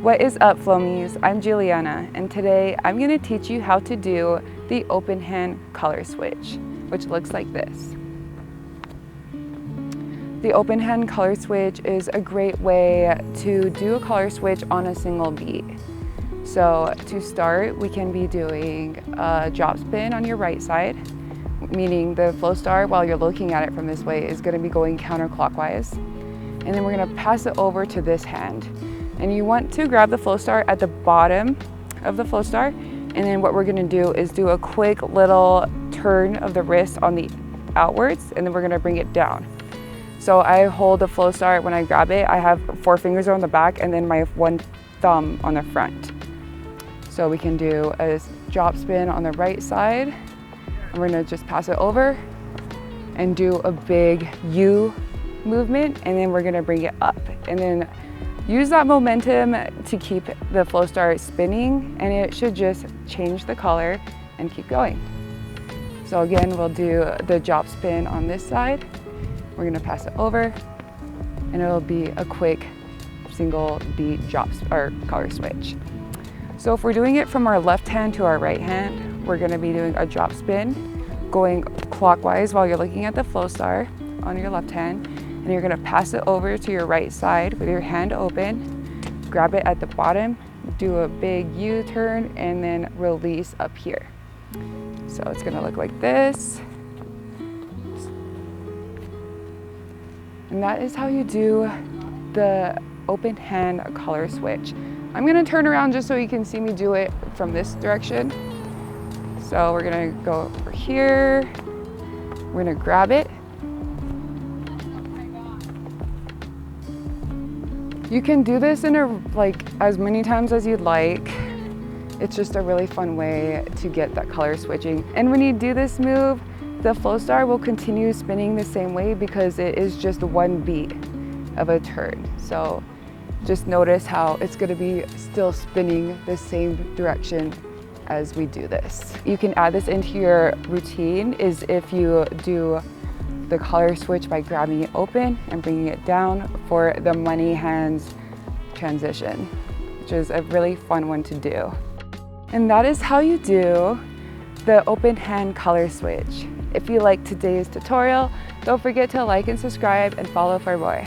What is up, Flomies? I'm Julianna, and today I'm going to teach you how to do the open hand color switch, which looks like this. The open hand color switch is a great way to do a color switch on a single beat. So to start, we can be doing a drop spin on your right side, meaning the Flowstar, while you're looking at it from this way, is going to be going counterclockwise. And then we're going to pass it over to this hand. And you want to grab the Flowstar at the bottom of the Flowstar. And then what we're going to do is do a quick little turn of the wrist on the outwards, and then we're going to bring it down. So I hold the Flowstar. When I grab it, I have 4 fingers on the back and then my 1 thumb on the front. So we can do a drop spin on the right side. And we're going to just pass it over and do a big U movement, and then we're going to bring it up. And then use that momentum to keep the Flowstar spinning, and it should just change the color and keep going. So again, we'll do the drop spin on this side. We're gonna pass it over, and it'll be a quick single beat or color switch. So if we're doing it from our left hand to our right hand, we're gonna be doing a drop spin, going clockwise while you're looking at the Flowstar on your left hand. And you're gonna pass it over to your right side with your hand open, grab it at the bottom, do a big U-turn, and then release up here. So it's gonna look like this. And that is how you do the open hand color switch. I'm gonna turn around just so you can see me do it from this direction. So we're gonna go over here, we're gonna grab it. You can do this in as many times as you'd like. It's just a really fun way to get that color switching. And when you do this move, the Flowstar will continue spinning the same way because it is just 1 beat of a turn. So just notice how it's gonna be still spinning the same direction as we do this. You can add this into your routine is if you do the color switch by grabbing it open and bringing it down for the money hands transition, which is a really fun one to do. And that is how you do the open hand color switch. If you liked today's tutorial, don't forget to like and subscribe and follow Flair Boy.